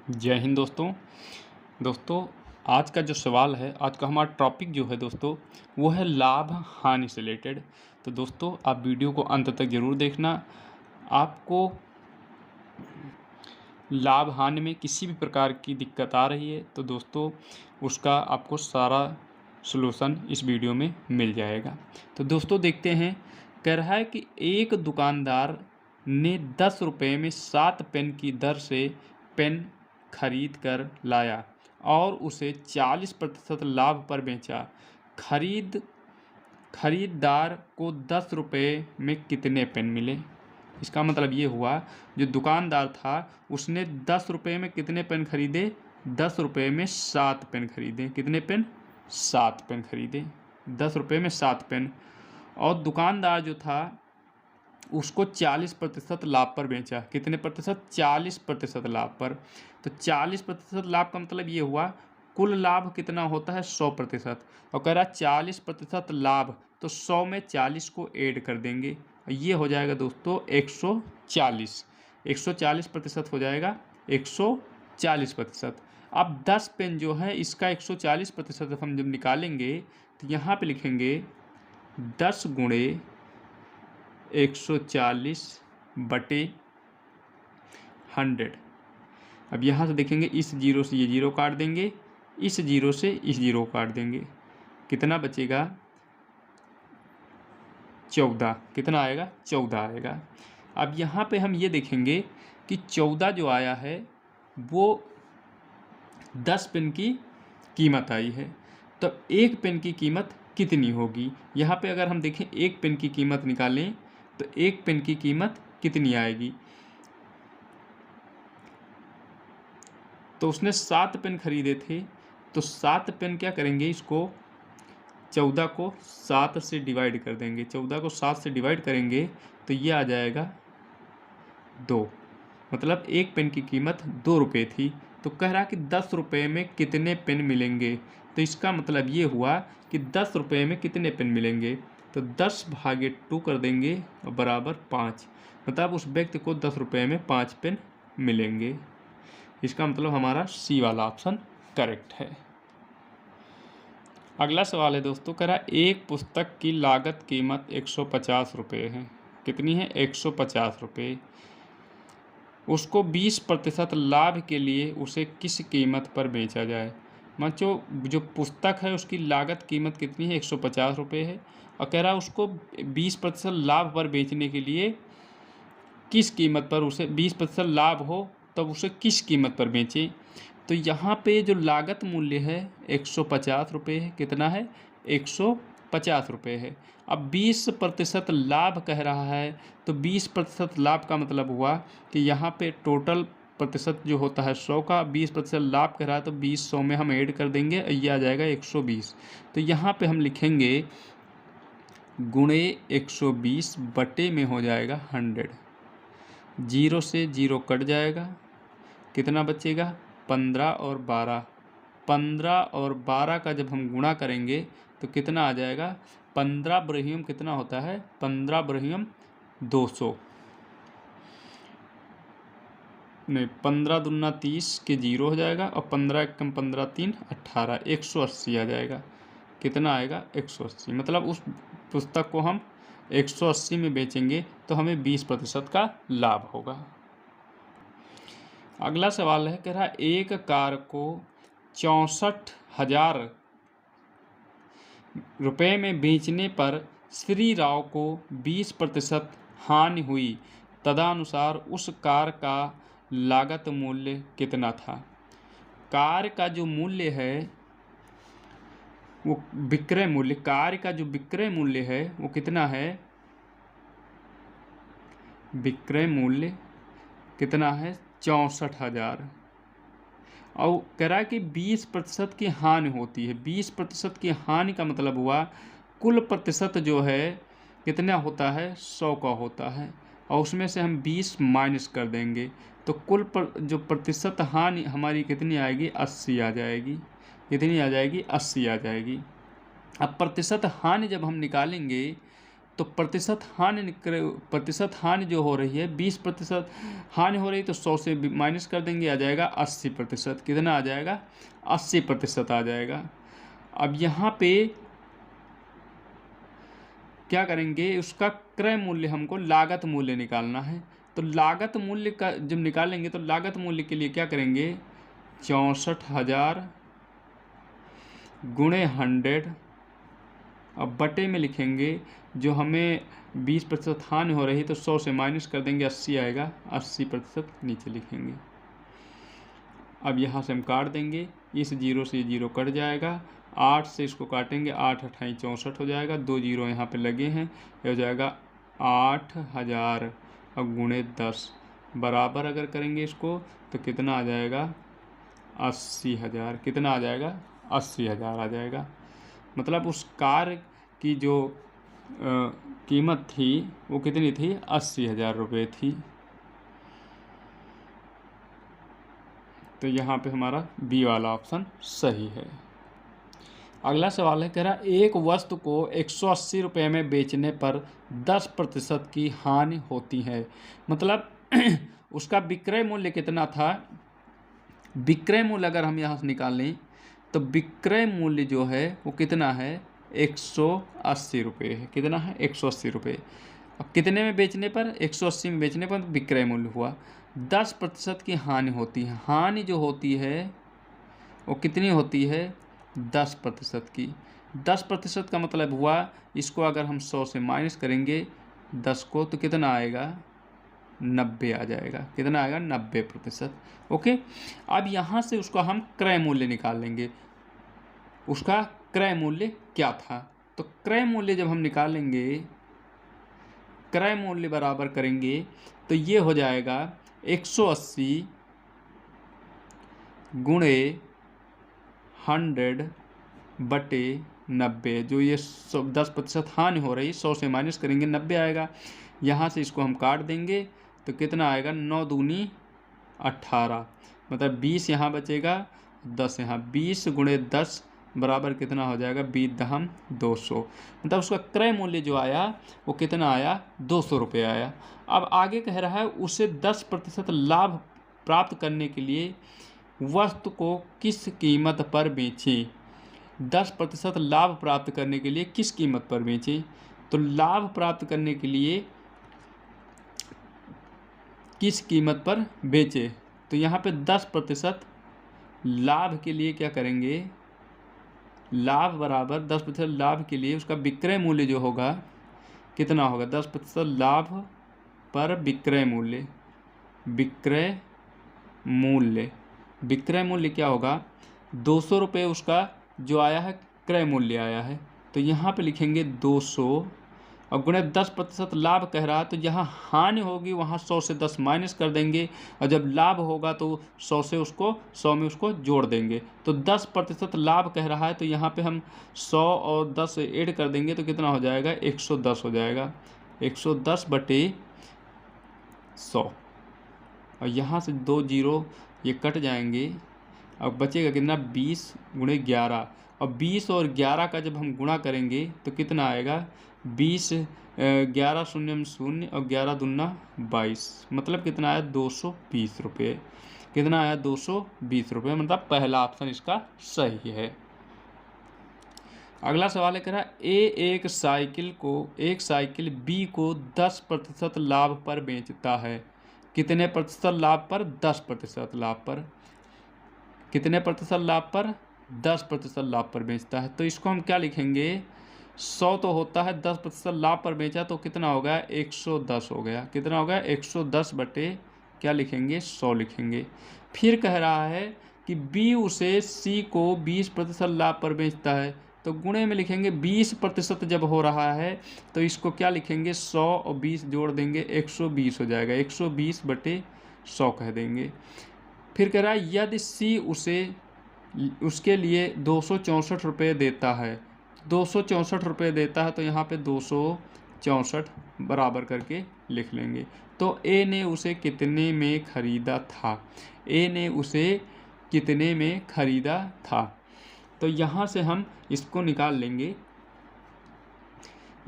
जय हिंद दोस्तों आज का जो सवाल है, आज का हमारा टॉपिक जो है दोस्तों, वो है लाभ हानि से रिलेटेड। तो दोस्तों आप वीडियो को अंत तक ज़रूर देखना। आपको लाभ हानि में किसी भी प्रकार की दिक्कत आ रही है तो दोस्तों उसका आपको सारा सलूशन इस वीडियो में मिल जाएगा। तो दोस्तों देखते हैं, कह रहा है कि एक दुकानदार ने 10 रुपये में 7 पेन की दर से पेन खरीद कर लाया और उसे 40% लाभ पर बेचा। खरीददार को 10 रुपये में कितने पेन मिले? इसका मतलब ये हुआ, जो दुकानदार था उसने 10 रुपये में कितने पेन खरीदे? 10 रुपये में 7 पेन खरीदे। कितने पेन? 7 पेन खरीदे। 10 रुपये में 7 पेन। और दुकानदार जो था उसको 40% लाभ पर बेचा। कितने प्रतिशत? 40% लाभ पर। तो 40% लाभ का मतलब ये हुआ, कुल लाभ कितना होता है? 100%। और कह रहा 40% लाभ, तो 100 में 40 को ऐड कर देंगे, ये हो जाएगा दोस्तों 140। 140% हो जाएगा 140%। अब 10 पेन जो है इसका 140% हम जब निकालेंगे तो यहाँ पे लिखेंगे 10 गुणे 140 बटे 100। अब यहाँ से देखेंगे, इस जीरो से ये जीरो काट देंगे, इस जीरो से इस जीरो काट देंगे, कितना बचेगा? 14। कितना आएगा? 14 आएगा। अब यहाँ पे हम ये देखेंगे कि 14 जो आया है वो 10 पेन की कीमत आई है, तो एक पेन की कीमत कितनी होगी? यहाँ पे अगर हम देखें एक पेन की कीमत निकालें तो एक पेन की कीमत कितनी आएगी? तो उसने 7 पेन खरीदे थे, तो 7 पेन क्या करेंगे, इसको 14 को 7 से डिवाइड कर देंगे। 14 को 7 से डिवाइड करेंगे तो ये आ जाएगा 2। मतलब एक पेन की कीमत 2 रुपये थी। तो कह रहा कि 10 रुपये में कितने पेन मिलेंगे? तो इसका मतलब ये हुआ कि 10 रुपये में कितने पेन मिलेंगे? तो 10/2 कर देंगे और बराबर 5। मतलब उस व्यक्ति को 10 रुपये में 5 पेन मिलेंगे। इसका मतलब हमारा सी वाला ऑप्शन करेक्ट है। अगला सवाल है दोस्तों, कह रहा एक पुस्तक की लागत कीमत 150 रुपये है। कितनी है? 150 रुपये। उसको 20% लाभ के लिए उसे किस कीमत पर बेचा जाए? मतलब जो पुस्तक है उसकी लागत कीमत कितनी है? 150 रुपये है, और कह रहा उसको 20% लाभ पर बेचने के लिए किस कीमत पर उसे 20% लाभ हो तब उसे किस कीमत पर बेचें? तो यहाँ पे जो लागत मूल्य है 150 रुपये है। कितना है? 150 रुपये है। अब 20% लाभ कह रहा है, तो 20% लाभ का मतलब हुआ कि यहाँ पे टोटल प्रतिशत जो होता है 100 का, 20% लाभ कह रहा है तो 20 100 में हम ऐड कर देंगे, ये आ जाएगा 120। तो यहाँ पे हम लिखेंगे गुणे 120 बटे में हो जाएगा 100। 0 से 0 कट जाएगा, कितना बचेगा? 15 और 12। 15 और 12 का जब हम गुणा करेंगे तो कितना आ जाएगा? 15 बरहियम कितना होता है? 15 बरहियम 200 नहीं, 15 दूना 30 के 0 हो जाएगा, और 15 एकम 15 3 18, 180 आ जाएगा। कितना आएगा? 180। मतलब उस पुस्तक को हम 180 में बेचेंगे तो हमें 20% का लाभ होगा। अगला सवाल है, कह रहा एक कार को 64,000 रुपये में बेचने पर श्री राव को 20% हानि हुई, तदनुसार उस कार का लागत मूल्य कितना था? कार का जो मूल्य है वो विक्रय मूल्य, कार का जो विक्रय मूल्य है वो कितना है? विक्रय मूल्य कितना है? 64,000। और कह रहा है कि 20% की हानि होती है। 20% की हानि का मतलब हुआ कुल प्रतिशत जो है कितना होता है? 100 का होता है, और उसमें से हम 20 माइनस कर देंगे तो कुल जो प्रतिशत हानि हमारी कितनी आएगी? 80 आ जाएगी। कितनी आ जाएगी? 80 आ जाएगी। अब प्रतिशत हानि जब हम निकालेंगे तो प्रतिशत हानि जो हो रही है 20% हानि हो रही है, तो 100 से माइनस कर देंगे, आ जाएगा 80%। कितना आ जाएगा? 80% आ जाएगा। अब यहाँ पे क्या करेंगे, उसका क्रय मूल्य हमको लागत मूल्य निकालना है। तो लागत मूल्य का जब निकालेंगे तो लागत मूल्य के लिए क्या करेंगे, 64,000 गुणे 100, अब बटे में लिखेंगे जो हमें 20% हानि हो रही है, तो 100 से माइनस कर देंगे, 80 आएगा, 80% नीचे लिखेंगे। अब यहाँ से हम काट देंगे, इस जीरो से जीरो कट जाएगा, 8 से इसको काटेंगे, 8 अट्ठाई 64 हो जाएगा, 2 जीरो यहाँ पे लगे हैं, ये हो जाएगा 8,000 और गुणे 10 बराबर अगर करेंगे इसको तो कितना आ जाएगा, 80,000। कितना आ जाएगा? 80,000 आ जाएगा। मतलब उस कार की जो कीमत थी वो कितनी थी, 80,000 रुपये थी। तो यहाँ पे हमारा बी वाला ऑप्शन सही है। अगला सवाल है, कह रहा एक वस्तु को 180 रुपये में बेचने पर 10% की हानि होती है। मतलब उसका विक्रय मूल्य कितना था, विक्रय मूल्य अगर हम यहाँ से निकाल लें तो विक्रय मूल्य जो है वो कितना है, 180 रुपये है। कितना है? 180 रुपये। अब कितने में बेचने पर, 180 में बेचने पर विक्रय मूल्य हुआ, 10% की हानि होती है। हानि जो होती है वो कितनी होती है, 10% की। 10% का मतलब हुआ, इसको अगर हम 100 से माइनस करेंगे 10 को, तो कितना आएगा, 90 आ जाएगा। कितना आएगा, 90%। ओके, अब यहाँ से उसका हम क्रय मूल्य निकाल लेंगे, उसका क्रय मूल्य क्या था। तो क्रय मूल्य जब हम निकालेंगे, क्रय मूल्य बराबर करेंगे तो ये हो जाएगा 180 गुणे 100 बटे 90। जो ये 10% हानि हो रही, 100 से माइनस करेंगे 90 आएगा। यहाँ से इसको हम काट देंगे तो कितना आएगा, 9 दूनी 18, मतलब 20 यहाँ बचेगा, 10 यहाँ, 20 गुणे 10 बराबर कितना हो जाएगा, 20 दहम 200। मतलब उसका क्रय मूल्य जो आया वो कितना आया, 200 रुपये आया। अब आगे कह रहा है उसे 10% लाभ प्राप्त करने के लिए वस्तु को किस कीमत पर बेचें। 10% लाभ प्राप्त करने के लिए किस कीमत पर बेचें। तो लाभ प्राप्त करने के लिए किस कीमत पर बेचें, तो यहाँ पे 10% लाभ के लिए क्या करेंगे, लाभ बराबर 10% लाभ के लिए उसका विक्रय मूल्य जो होगा कितना होगा, 10% लाभ पर विक्रय मूल्य, विक्रय मूल्य, विक्रय मूल्य क्या होगा, 200 रुपये उसका जो आया है क्रय मूल्य आया है, तो यहाँ पे लिखेंगे 200 और गुणे 10% लाभ कह रहा है, तो जहाँ हानि होगी वहाँ 100 से 10 माइनस कर देंगे, और जब लाभ होगा तो 100 से उसको 100 में उसको जोड़ देंगे। तो 10% लाभ कह रहा है, तो यहाँ पे हम 100 और 10 ऐड कर देंगे तो कितना हो जाएगा, 110 हो जाएगा, 110 बटे 100, और यहाँ से 2 जीरो ये कट जाएंगे, अब बचेगा कितना, 20 गुणे 11, और 20 और 11 का जब हम गुणा करेंगे तो कितना आएगा, 20 11 शून्य शून्य और 11 दूना 22, मतलब कितना आया, 220 रुपये। कितना आया, 220 रुपये। मतलब पहला ऑप्शन इसका सही है। अगला सवाल है, कह रहा है एक साइकिल बी को 10% लाभ पर बेचता है। कितने प्रतिशत लाभ पर, 10% लाभ पर। कितने प्रतिशत लाभ पर, 10% लाभ पर बेचता है। तो इसको हम क्या लिखेंगे, 100 तो होता है, 10% लाभ पर बेचा तो कितना हो गया, 110 हो गया। कितना हो गया, 110 बटे क्या लिखेंगे, 100 लिखेंगे। फिर कह रहा है कि बी उसे सी को 20% लाभ पर बेचता है, तो गुणे में लिखेंगे 20% जब हो रहा है तो इसको क्या लिखेंगे, 100 और 20 जोड़ देंगे, 120 हो जाएगा, 120 बटे 100 कह देंगे। फिर कह रहा है यदि सी उसके लिए 264 रुपये देता है, 264 रुपये देता है, तो यहाँ पे 264 बराबर करके लिख लेंगे। तो ए ने उसे कितने में ख़रीदा था, ए ने उसे कितने में ख़रीदा था। तो यहाँ से हम इसको निकाल लेंगे,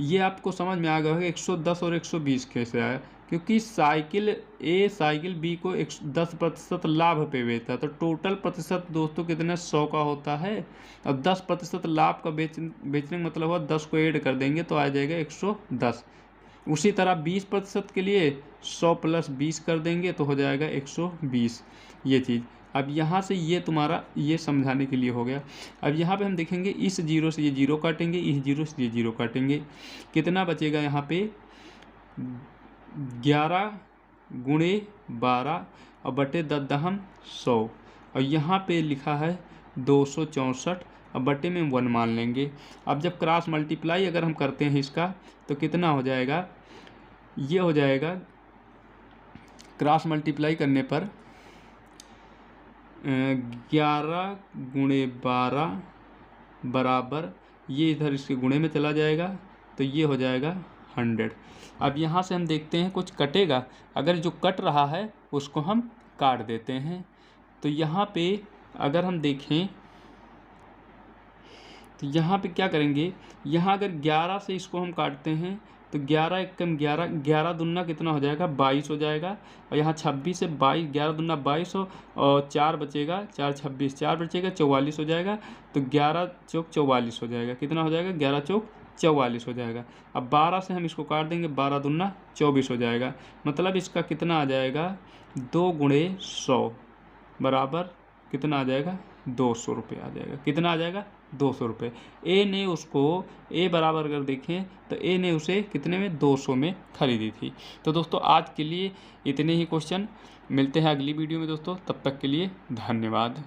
ये आपको समझ में आ गया होगा 110 और 120 कैसे आया, क्योंकि साइकिल ए साइकिल बी को 10% लाभ पे बेचता है, तो टोटल प्रतिशत दोस्तों कितना 100 का होता है। अब 10% लाभ का बेचने का मतलब हुआ 10 को ऐड कर देंगे तो आ जाएगा 110। उसी तरह 20% के लिए 100 + 20 कर देंगे तो हो जाएगा 120। ये चीज़ अब यहाँ से ये तुम्हारा ये समझाने के लिए हो गया। अब यहाँ पे हम देखेंगे इस जीरो से ये जीरो काटेंगे, इस जीरो से ये जीरो काटेंगे, कितना बचेगा यहाँ पे 11 × 12 और बटे 10 दहम 100, और यहाँ पे लिखा है 264 और बटे में 1 मान लेंगे। अब जब क्रॉस मल्टीप्लाई अगर हम करते हैं इसका तो कितना हो जाएगा, ये हो जाएगा क्रॉस मल्टीप्लाई करने पर 11 × 12 बराबर, ये इधर इसके गुणे में चला जाएगा तो ये हो जाएगा 100। अब यहाँ से हम देखते हैं कुछ कटेगा, अगर जो कट रहा है उसको हम काट देते हैं। तो यहाँ पे अगर हम देखें तो यहाँ पे क्या करेंगे, यहाँ अगर 11 से इसको हम काटते हैं तो 11 × 11, 11 दूना कितना हो जाएगा 22 हो जाएगा, और यहाँ 26 से 22, 11 दूना 22 हो और 4 बचेगा, 4 26, 4 बचेगा 44 हो जाएगा, तो 11 चौक 44 हो जाएगा, कितना हो जाएगा 11 चौक 44 हो जाएगा। अब 12 से हम इसको काट देंगे, 12 दूना 24 हो जाएगा, मतलब इसका कितना आ जाएगा 2 × 100 बराबर कितना आ जाएगा 200 रुपये आ जाएगा। कितना आ जाएगा 200 रुपये। ए ने उसको ए बराबर अगर देखें तो ए ने उसे कितने में 200 में खरीदी थी। तो दोस्तों आज के लिए इतने ही क्वेश्चन, मिलते हैं अगली वीडियो में दोस्तों, तब तक के लिए धन्यवाद।